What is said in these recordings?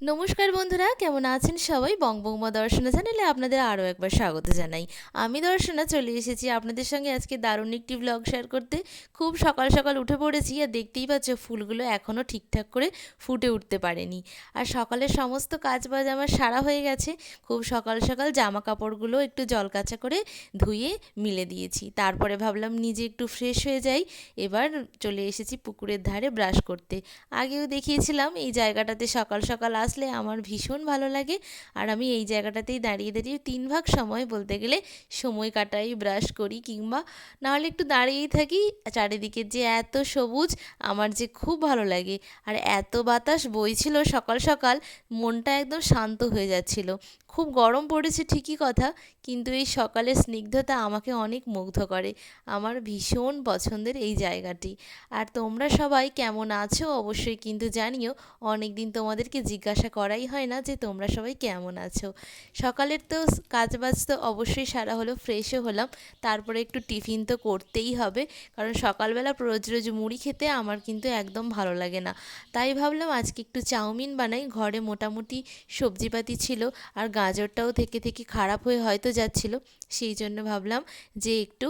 নমস্কার বন্ধুরা, কেমন আছেন সবাই? বঙ্গবঙ্গমা দর্শনা চ্যানেলে আপনাদের আরও একবার স্বাগত জানাই। আমি দর্শনা চলে এসেছি আপনাদের সঙ্গে আজকে দারুণ একটি ব্লগ শেয়ার করতে। খুব সকাল সকাল উঠে পড়েছি, আর দেখতেই পাচ্ছ ফুলগুলো এখনও ঠিকঠাক করে ফুটে উঠতে পারেনি। আর সকালের সমস্ত কাজবাজ আমার সারা হয়ে গেছে। খুব সকাল সকাল জামা কাপড়গুলো একটু জল কাচা করে ধুয়ে মিলে দিয়েছি। তারপরে ভাবলাম নিজে একটু ফ্রেশ হয়ে যাই। এবার চলে এসেছি পুকুরের ধারে ব্রাশ করতে। আগেও দেখিয়েছিলাম এই জায়গাটাতে সকাল সকাল আসলে আমার ভীষণ ভালো লাগে। আর আমি এই জায়গাটাতেই দাঁড়িয়ে দাঁড়িয়ে 3 ভাগ সময় বলতে গেলে সময় কাটাই, ব্রাশ করি, কিংবা নাহলে একটু দাঁড়িয়েই থাকি। চারিদিকে যে এত সবুজ, আমার যে খুব ভালো লাগে। আর এত বাতাস বইছিল সকাল সকাল, মনটা একদম শান্ত হয়ে যাচ্ছিল। খুব গরম পড়েছে ঠিকই কথা, কিন্তু এই সকালের স্নিগ্ধতা আমাকে অনেক মুগ্ধ করে। আমার ভীষণ পছন্দের এই জায়গাটি। আর তোমরা সবাই কেমন আছো অবশ্যই কিন্তু জানিও। অনেক দিন তোমাদেরকে জিজ্ঞাসা করাই হয় না যে তোমরা সবাই কেমন আছো। সকালের তো কাজবাজ তো অবশ্যই সারা হলো, ফ্রেশও হলাম। তারপরে একটু টিফিন তো করতেই হবে, কারণ সকালবেলা রোজ রোজ মুড়ি খেতে আমার কিন্তু একদম ভালো লাগে না। তাই ভাবলাম আজকে একটু চাউমিন বানাই। ঘরে মোটামুটি সবজিপাতি ছিল, আর গাজরটাও থেকে থেকে খারাপ হয়ে হয়তো যাচ্ছিল। সেই জন্য ভাবলাম যে একটু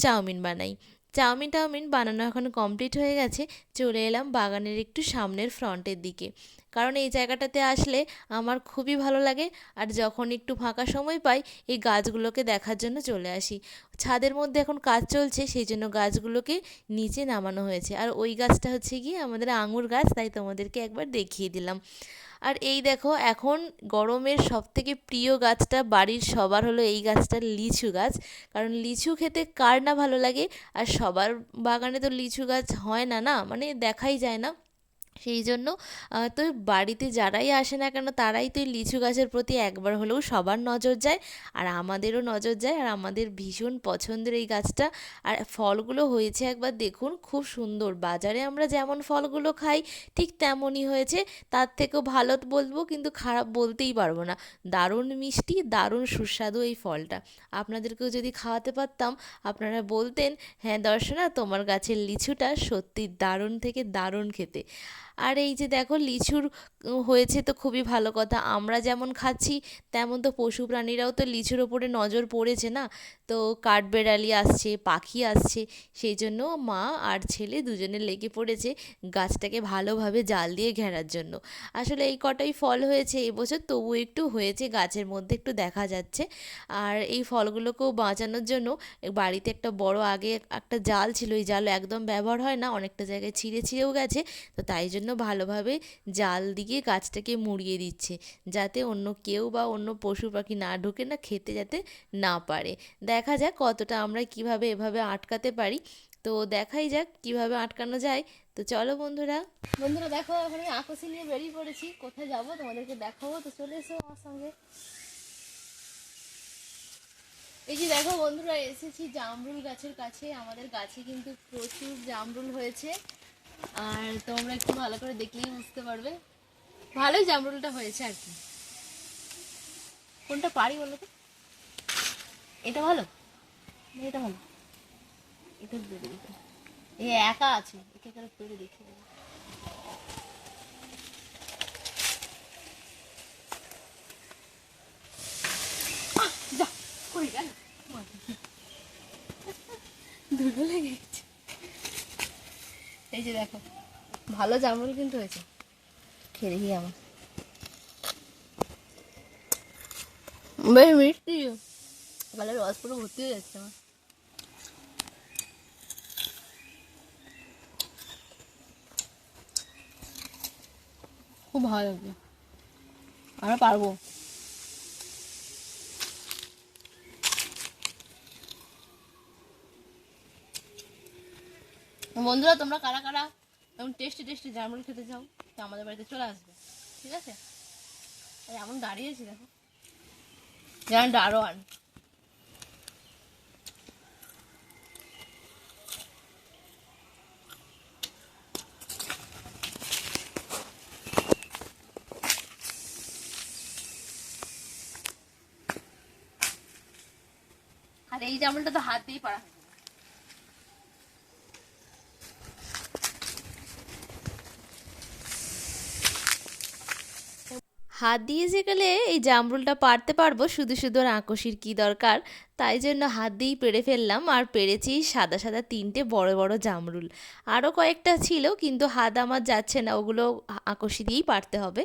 চাউমিন বানাই। চাউমিন বানানো এখন কমপ্লিট হয়ে গেছে। চলে এলাম বাগানের একটু সামনের ফ্রন্টের দিকে, কারণ এই জায়গাটাতে আসলে আমার খুবই ভালো লাগে। আর যখন একটু ফাঁকা সময় পাই, এই গাছগুলোকে দেখার জন্য চলে আসি। ছাদের মধ্যে এখন কাজ চলছে, সেই জন্য গাছগুলোকে নিচে নামানো হয়েছে। আর ওই গাছটা হচ্ছে গিয়ে আমাদের আঙুর গাছ, তাই তোমাদেরকে একবার দেখিয়ে দিলাম। আর এই দেখো, এখন গরমের সবথেকে প্রিয় গাছটা বাড়ির সবার হলো এই গাছটা, লিচু গাছ। কারণ লিচু খেতে কার না ভালো লাগে। আর সবার বাগানে তো লিচু গাছ হয় না, না মানে দেখাই যায় না। সেই জন্য তো বাড়িতে যারাই আসে না কেন, তারাই তো এই লিচু গাছের প্রতি একবার হলেও সবার নজর যায়। আর আমাদেরও নজর যায়, আর আমাদের ভীষণ পছন্দের এই গাছটা। আর ফলগুলো হয়েছে একবার দেখুন, খুব সুন্দর। বাজারে আমরা যেমন ফলগুলো খাই ঠিক তেমনই হয়েছে। তার থেকেও ভালো বলবো, কিন্তু খারাপ বলতেই পারবো না। দারুণ মিষ্টি, দারুণ সুস্বাদু এই ফলটা। আপনাদেরকেও যদি খাওয়াতে পারতাম, আপনারা বলতেন, হ্যাঁ দর্শনা, তোমার গাছের লিচুটা সত্যি দারুণ থেকে দারুণ খেতে। আর এই যে দেখো, লিচুর হয়েছে তো খুবই ভালো কথা। আমরা যেমন খাচ্ছি, তেমন তো পশু প্রাণীরাও তো লিচুর ওপরে নজর পড়েছে না। তো কাঠবেড়ালি আসছে, পাখি আসছে, সেই জন্য মা আর ছেলে দুজনে লেগে পড়েছে গাছটাকে ভালোভাবে জাল দিয়ে ঘেরার জন্য। আসলে এই কটাই ফল হয়েছে এবছর, তবু একটু হয়েছে গাছের মধ্যে, একটু দেখা যাচ্ছে। আর এই ফলগুলোকেও বাঁচানোর জন্য বাড়িতে একটা বড় আগে একটা জাল ছিল, এই জাল একদম ব্যবহার হয় না, অনেকটা জায়গায় ছিঁড়ে ছিঁড়েও গেছে। তো তাই জন্য ভালোভাবে জাল দিয়ে গাছটাকে মুড়িয়ে দিচ্ছে, যাতে অন্য কেউ বা অন্য পশু পাখি না ঢুকে, না খেতে যাতে না পারে। দেখা যাক কতটা আমরা কিভাবে এভাবে আটকাতে পারি। তো দেখাই যাক কিভাবে আটকানো যায়। তো চলো বন্ধুরা, বন্ধুরা দেখো, এখন আমি আকর্ষণ নিয়ে বেরিয়ে পড়েছি। কোথায় যাবো তোমাদেরকে দেখাবো, তো চলে এসো আমার সঙ্গে। এই যে দেখো বন্ধুরা, এসেছি জামরুল গাছের কাছে। আমাদের গাছে কিন্তু প্রচুর জামরুল হয়েছে, আর তোমরা একটু ভালো করে দেখলেই বুঝতে পারবে। ভালোই জামরুলটা হয়েছে আর কি। কোনটা পারি বলো তো? এটা ভালো না এটা ভালো? এটা পেরে দেখি। এ একা আছে, একে করে পেরে দেখি। যা কই গেল, দুটো লেগে গেছে। এই যে দেখো, ভালো জামরুল কিন্তু হয়েছে। খেয়ে দেখি আমার, বেশ মিষ্টি, গালের রস পুরো ভর্তি হয়ে যাচ্ছে আমার। খুব ভালো লাগছে, আমরা পারবো। বন্ধুরা, তোমরা কারা কারা এমন টেস্টি টেস্টি জামরুল খেতে চাও, তো আমাদের বাড়িতে চলে আসবে, ঠিক আছে? আর এমন দাঁড়িয়েছি দেখো, যেমন দারোয়ান। আর এই জামরুলটা তো হাত দিয়েই পারা হয়। হাত দিয়ে যে গেলে এই জামরুলটা পাড়তে পারবো, শুধু শুধু আর আঁকশির কী দরকার। তাই জন্য হাত দিয়েই পেড়ে ফেললাম, আর পেরেছি সাদা সাদা 3টে বড় বড় জামরুল। আরও কয়েকটা ছিল কিন্তু হাত আমার যাচ্ছে না, ওগুলো আঁকশি দিয়েই পারতে হবে।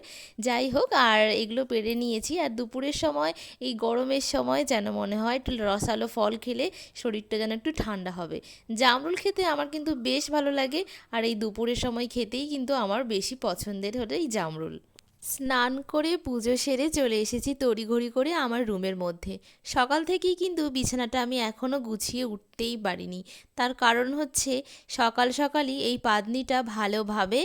যাই হোক, আর এগুলো পেড়ে নিয়েছি। আর দুপুরের সময়, এই গরমের সময় যেন মনে হয় একটু রসালো ফল খেলে শরীরটা যেন একটু ঠান্ডা হবে। জামরুল খেতে আমার কিন্তু বেশ ভালো লাগে, আর এই দুপুরের সময় খেতেই কিন্তু আমার বেশি পছন্দের হলো এই জামরুল। স্নান করে পুজো সেরে চলে এসেছি তড়িঘড়ি করে আমার রুমের মধ্যে। সকাল থেকেই কিন্তু বিছানাটা আমি এখনও গুছিয়ে উঠতেই পারিনি। তার কারণ হচ্ছে, সকাল সকালই এই পাদনিটা ভালোভাবে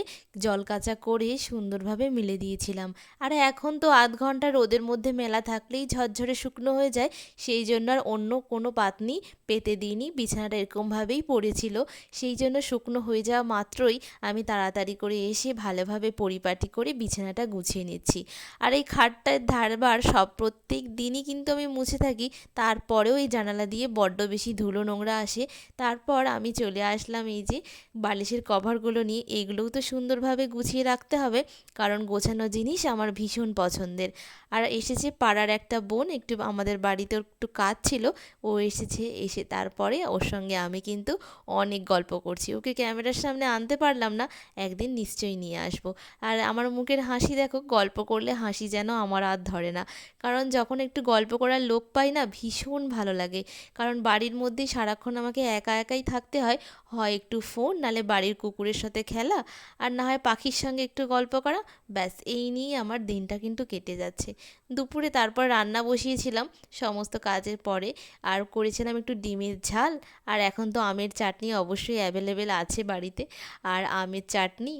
জলকাচা করে সুন্দরভাবে মেলে দিয়েছিলাম। আর এখন তো আধ ঘন্টা রোদের মধ্যে মেলা থাকলেই ঝরঝরে শুকনো হয়ে যায়, সেই জন্য আর অন্য কোনো পাতনি পেতে দিইনি। বিছানাটা এরকমভাবেই পড়েছিল, সেই জন্য শুকনো হয়ে যাওয়া মাত্রই আমি তাড়াতাড়ি করে এসে ভালোভাবে পরিপাটি করে বিছানাটা গুছিয়ে নিচ্ছি। আর এই খাটটার ধারবার প্রত্যেক দিনই কিন্তু আমি মুছে থাকি, তারপরেও এই জানালা দিয়ে বড্ড বেশি ধুলো নোংরা আসে। তারপর আমি চলে আসলাম এই যে বালিশের কভারগুলো নিয়ে। এগুলোও তো সুন্দরভাবে গুছিয়ে রাখতে হবে, কারণ গোছানো জিনিস আমার ভীষণ পছন্দের। আর এসেছে পাড়ার একটা বোন, একটু আমাদের বাড়িতে একটু কাজ ছিল, ও এসেছে। এসে তারপরে ওর সঙ্গে আমি কিন্তু অনেক গল্প করছি। ওকে ক্যামেরার সামনে আনতে পারলাম না, একদিন নিশ্চয়ই নিয়ে আসবো। আর আমার মুখের হাসি দেখো, গল্প করলে হাসি যেন আমার আর ধরে না। কারণ যখন একটু গল্প করার লোক পাই না, ভীষণ ভালো লাগে। কারণ বাড়ির মধ্যেই সারাক্ষণ আমাকে একা একাই থাকতে হয়, হয় একটু ফোন, নালে বাড়ির কুকুরের সাথে খেলা, আর না হয় পাখির সঙ্গে একটু গল্প করা। ব্যাস এই নিয়েই আমার দিনটা কিন্তু কেটে যাচ্ছে। দুপুরে তারপর রান্না বসিয়েছিলাম সমস্ত কাজের পরে, আর করেছিলাম একটু ডিমের ঝাল। আর এখন তো আমের চাটনি অবশ্যই অ্যাভেলেবেল আছে বাড়িতে, আর আমের চাটনি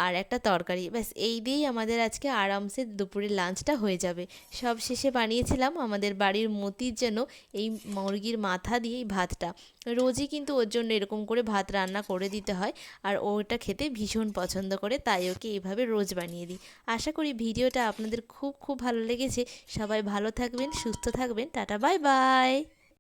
আর একটা তরকারি। ব্যাস এই দিয়েই আমাদের আজকে আরামসে দুপুরের লাঞ্চটা হয়ে যাবে। সব শেষে বানিয়েছিলাম আমাদের বাড়ির মতির জন্য এই মুরগির মাথা দিয়ে এই ভাতটা। রোজই কিন্তু ওর জন্য এরকম করে ভাত রান্না করে দিতে হয়, আর ও এটা খেতে ভীষণ পছন্দ করে, তাই ওকে এইভাবে রোজ বানিয়ে দিই। আশা করি ভিডিওটা আপনাদের খুব খুব ভালো লেগেছে। সবাই ভালো থাকবেন, সুস্থ থাকবেন। Tata, bye bye.